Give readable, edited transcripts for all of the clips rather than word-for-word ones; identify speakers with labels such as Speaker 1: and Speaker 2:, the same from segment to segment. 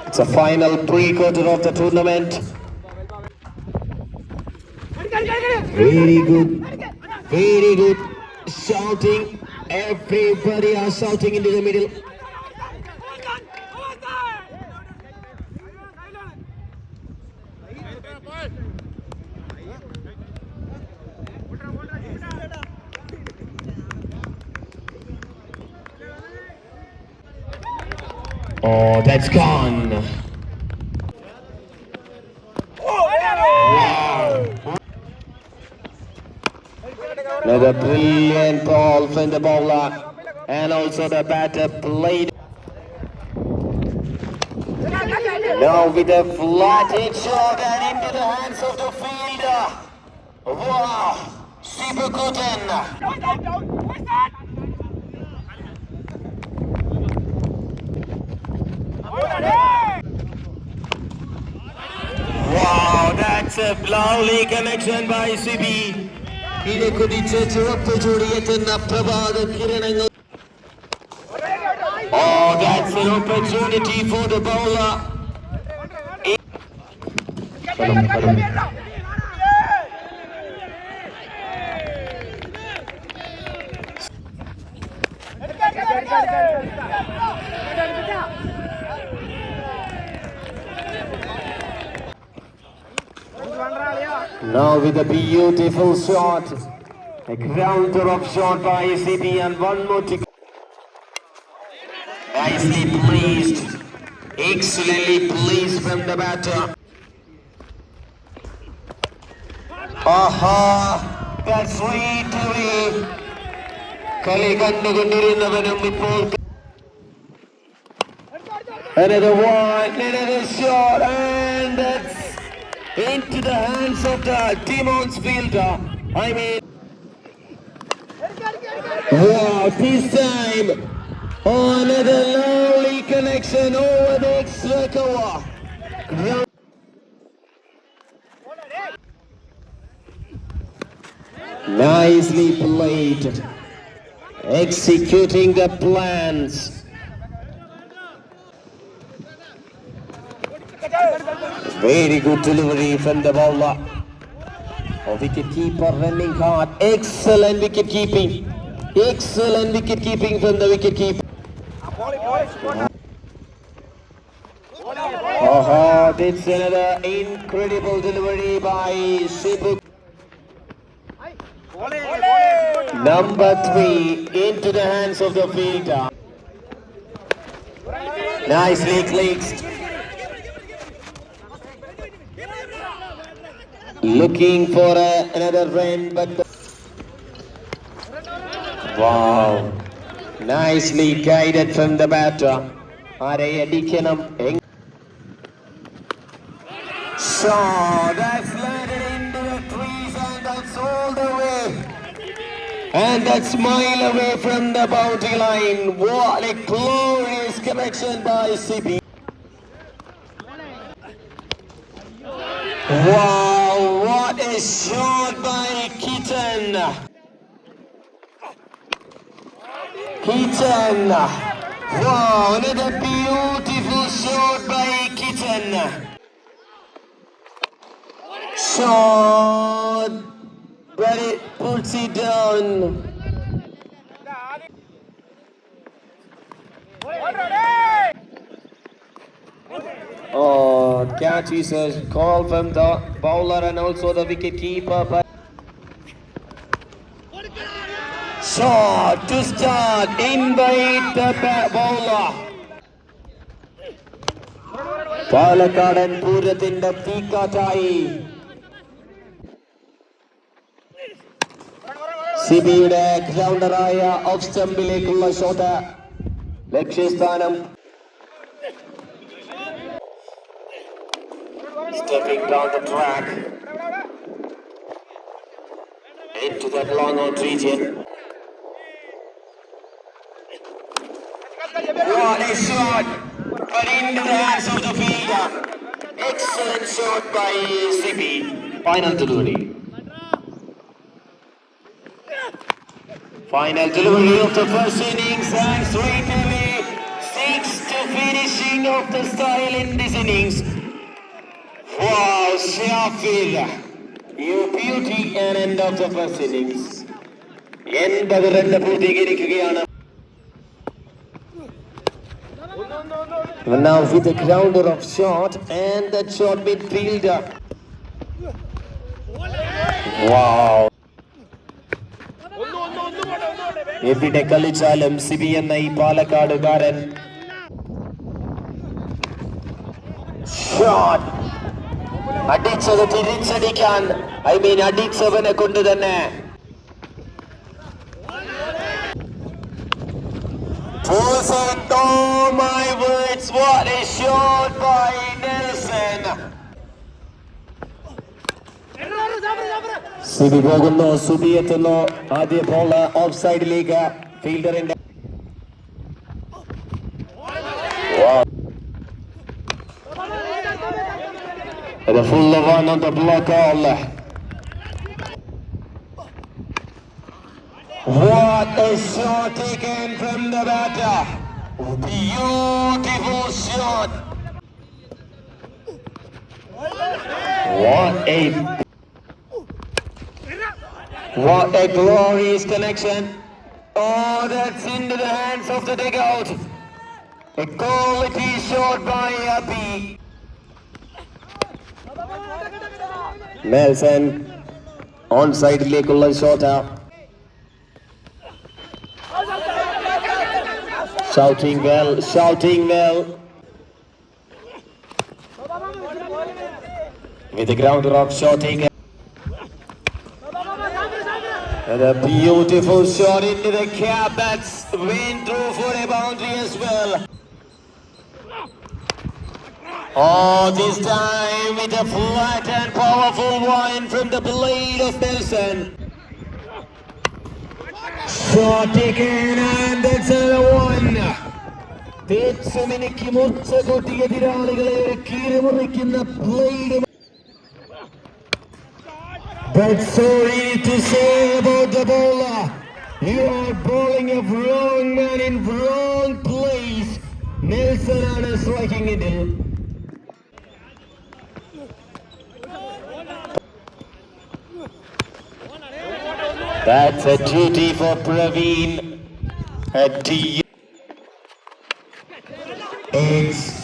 Speaker 1: It's a final pre-quarter of the tournament. Very good. Very good. Shouting. Everybody are shouting into the middle. Oh, that's gone. Wow. Another brilliant ball from the bowler. And also the batter played. Now with a flat-hit shot and into the hands of the fielder. Wow. Sibukuten. Wow, that's a lovely connection by Sibi. Oh, that's an opportunity for the bowler. Now with a beautiful shot, a counter of shot by ACB and one more to nicely placed, excellently placed from the batter. Aha, that's sweet away. Kali kandu kondirunnavanum ippol another one, another shot, and that's into the hands of the Demons fielder. I mean, wow, this time, oh, another lovely connection over the extra cover. Nicely played, executing the plans. Very good delivery from the bowler. A wicket keeper running hard. Excellent wicket keeping. Excellent wicket keeping from the wicket keeper. Oh, that's another incredible delivery by Sibu. Number 3 into the hands of the fielder. Nicely clicked. Looking for another run, but wow, nicely guided from the batter. So that's landed into the trees and that's all the way. And that's mile away from the boundary line. What a glorious connection by CB. Wow, what a shot by Keaton. Keaton. Wow, another beautiful shot by Keaton. Shot, but it puts it down. Oh, catch is a call from the bowler and also the wicket keeper. But shot to start, invite the bowler. Palakkadan Purathinte Peekatayi. സിബിയുടെ ഗ്രൗണ്ടറായ off സ്റ്റംപിലേക്കുള്ള shot ലക്ഷ്യസ്ഥാനം. Stepping down the track into that long out region. What a shot! But into the hands of the fielder. Excellent shot by CB. Final delivery. Final delivery of the first innings and straight away 6 to 3. finishing of the style in this innings. Wow, Shafir, you beauty and end of the first innings. 80 run പൂർത്തീകരിക്കുകയാണ്. Now with the grounder of shot and that shot midfielder. Wow. എവിടെ കളിച്ചാലും സിബി എന്ന ഈ പാലക്കാടുകാരൻ shot അടിച്ചത് തിരിച്ചടിക്കാൻ അടിച്ചവനെ കൊണ്ട് തന്നെ. Oh my words, what a shot by Nelson. Sibi പോകുന്നു, സുബി എത്തുന്നു. ആദ്യ ബോൾ ഓഫ് സൈഡിലേക്ക് ഫീൽഡറിന്റെ the full one on the block all. What a shot taken from the batter. Beautiful shot. What a glorious connection. Oh, that's into the hands of the dugout. A quality shot by Abhi. Nelson on side lekkulla shot. Shouting well. With the grounder of shooting. And a beautiful shot into the cap that's went through for a boundary as well. Oh, this time with a flat and powerful one from the blade of Nelson. Shot taken and that's another one. തെച്ചുമിനിക്ക് മുച്ച കൊട്ടിയ എതിരാളികളെ കീറിമുറിക്കുന്ന blade. But sorry to say about the bowler, you are bowling a wrong man in wrong place. Nelson ആണ് striking ഇതിൽ. That's a duty for Praveen. It's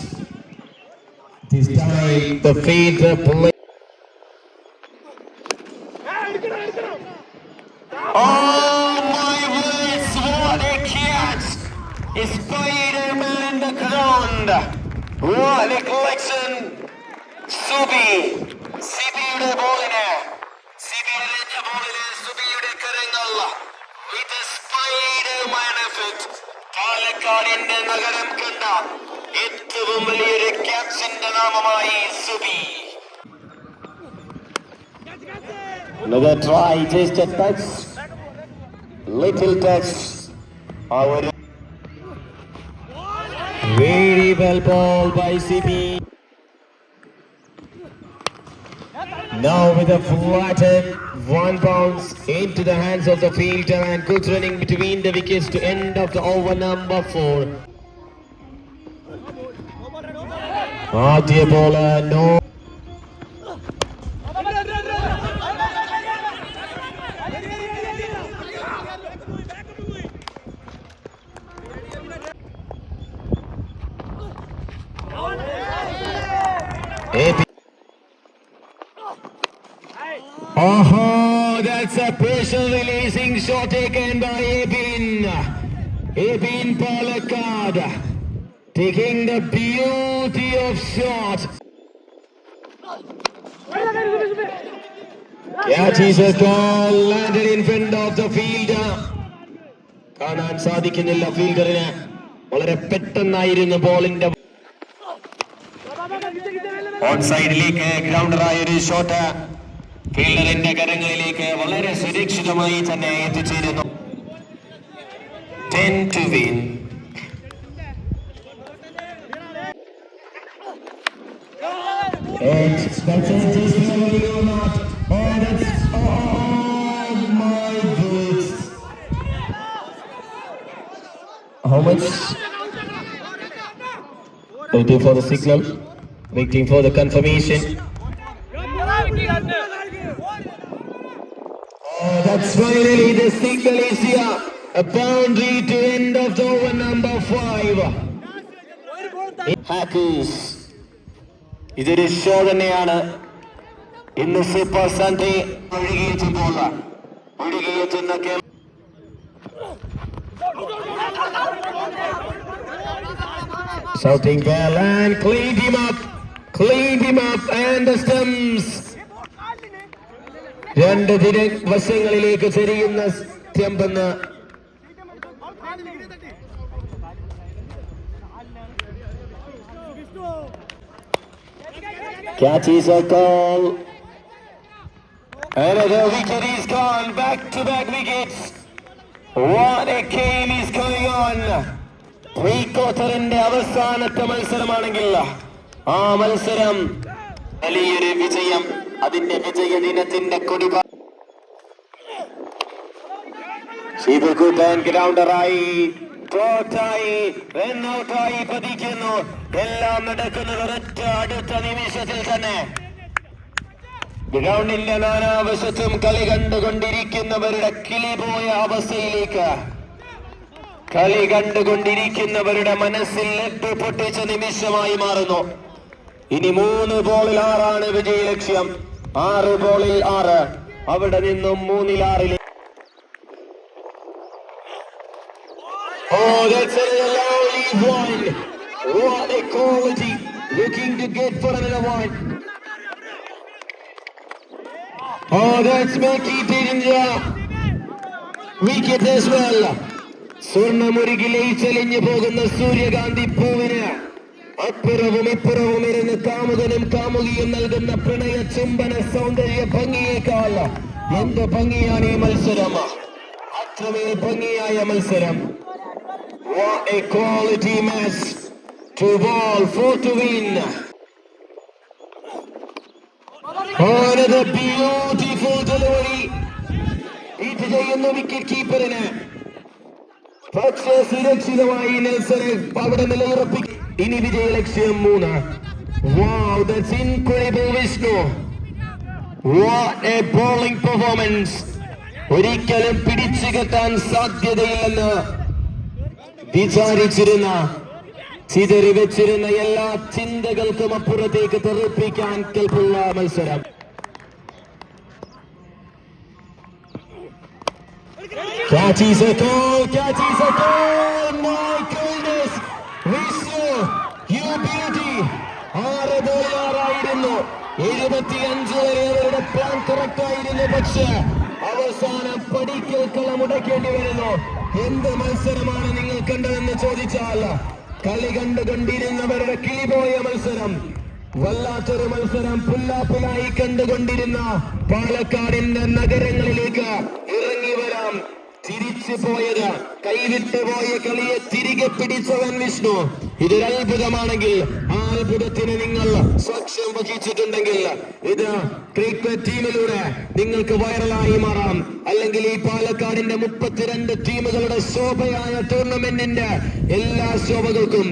Speaker 1: this time the feeder play. Oh my words, what a catch! Spider-Man in the ground. What a collection! Subiയുടെ ബോളിന് സുബിയുടെ കരങ്ങൾ with a Spider-Man effect. പാലക്കാടിന്റെ നഗരം കണ്ട ഏറ്റവും വലിയൊരു ക്യാപ്സിന്റെ നാമമായി Subi. Another try, just a touch, little touch. Very well ball by CB. Now with a flattened one bounce into the hands of the fielder and good running between the wickets to end of the over number 4. Adya bowler, no. Oh, that's a pressure releasing shot taken by Abin Palakkad, taking the beauty of shot. Catch is a goal, landed in front of the fielder. കാണാൻ സാധിക്കുന്നില്ല ഫീൽഡറിന്. വളരെ പെട്ടെന്നായിരുന്നു ബോളിന്റെ on സൈഡിലേക്ക് ഗ്രൗണ്ടറായ ഒരു shot ഫീൽഡറിന്റെ കരങ്ങളിലേക്ക് വളരെ സുരക്ഷിതമായി തന്നെ എത്തിച്ചേരുന്നു. 10 to win. How much? Waiting for the signal, waiting for the confirmation. That's finally the signal is here. A boundary to end of the over number 5. Hackers. ഇതൊരു ഷോ തന്നെയാണ്. ഇന്ന് സൂപ്പർ സൺഡേ ഒഴുകിയെത്തുമ്പോൾ ഒഴുകിയെത്തുന്ന shouting well and cleaned him up and the stumps. രണ്ട് വശങ്ങളിലേക്ക് ചെരിയുന്ന സ്റ്റെമ്പെന്ന് catch is a call. Another wicket is gone. Back-to-back wickets. What a game is going on. പ്രീ-ക്വാർട്ടറിന്റെ അവസാനത്തെ മത്സരമാണെങ്കിൽ ആ മത്സരം വലിയൊരു വിജയം. അതിന്റെ വിജയ ദിനത്തിന്റെ കൊടി ശീതകൂട്ടൻ ഗ്രൗണ്ടറായി തോട്ടായി റണ്ണൌട്ടായി പതിക്കുന്നു. എല്ലാം നടക്കുന്നത് ഒരൊറ്റ അടുത്ത നിമിഷത്തിൽ തന്നെ. ഗ്രൗണ്ടിന്റെ നാനാവശത്തും കളി കണ്ടുകൊണ്ടിരിക്കുന്നവരുടെ കിളി പോയ അവസ്ഥയിലേക്ക്, കളി കണ്ടുകൊണ്ടിരിക്കുന്നവരുടെ മനസ്സിൽ നെട്ട് പൊട്ടിച്ച നിമിഷമായി മാറുന്നു. ഇനി 3 ബോളിൽ 6 വിജയലക്ഷ്യം. 6 ബോളിൽ 6. അവിടെ നിന്നും 3-ൽ 6. Oh, that's a lovely one. What a quality. Looking to get for another one. Oh, that's Mackie Tirinja. Wicket as well. സ്വർണ്ണമുരുകിലേ ചലിഞ്ഞു പോകുന്ന സൂര്യകാന്തി പൂവിന് അപ്പുറവും ഇപ്പുറവും ഇരുന്ന് കാമുകനും കാമുകിയും നൽകുന്ന പ്രണയ ചുംബന സൗന്ദര്യ ഭംഗിയേക്കാൾ എന്ത് ഭംഗിയാണ് ഈ മത്സരം. അത്രമേൽ ഭംഗിയായ മത്സരം. What a quality match. 2 ball 4 to win. Another beautiful delivery. ഇത് ചെയ്യുന്ന വിക്കറ്റ് കീപ്പറിന്. പക്ഷേ സുരക്ഷിതമായി നെൽസനെ അവിടെ നിലയുറപ്പിക്കും. ഇനി വിജയലക്ഷ്യം 3. Wow, that's incredible, Vishnu. What a bowling performance. ഒരിക്കലും പിടിച്ചു കെട്ടാൻ സാധ്യതയില്ലെന്ന് വിചാരിച്ചിരുന്ന, ചിതറി വെച്ചിരുന്ന എല്ലാ ചിന്തകൾക്കും അപ്പുറത്തേക്ക് തെറിപ്പിക്കാൻ കെൽപ്പുള്ള മത്സരം. Catch is a goal, my goodness, Vishnu, you beauty. 6 ball 6 ആയിരുന്നു. 75 വരെ അവരുടെ പ്ലാൻ കറക്റ്റ് ആയിരുന്നു. പക്ഷേ അവസാനം പടിക്കൽ കളമുടക്കേണ്ടി വരുന്നു. എന്ത് മത്സരമാണ് നിങ്ങൾ കണ്ടതെന്ന് ചോദിച്ചാൽ, കളി കണ്ടുകൊണ്ടിരുന്നവരുടെ കിളിപോയ മത്സരം, വല്ലാത്തൊരു മത്സരം. പുല്ലാപ്പിലായി കണ്ടുകൊണ്ടിരുന്ന പാലക്കാടിന്റെ നഗരങ്ങളിലേക്ക് ഇറങ്ങി വരാം. തിരിച്ചു പോയത്, കൈവിട്ടു പോയ കളിയെ തിരികെ പിടിച്ചവൻ വിഷ്ണു. ഇതൊരു അത്ഭുതമാണെങ്കിൽ, ആ അത്ഭുതത്തിന് നിങ്ങൾ സാക്ഷ്യം വഹിച്ചിട്ടുണ്ടെങ്കിൽ ഇത് ക്രിക്കറ്റ് ടീമിലൂടെ നിങ്ങൾക്ക് വൈറലായി മാറാം. അല്ലെങ്കിൽ ഈ പാലക്കാടിന്റെ 32 ടീമുകളുടെ ശോഭയായ ടൂർണമെന്റിന്റെ എല്ലാ ശോഭകൾക്കും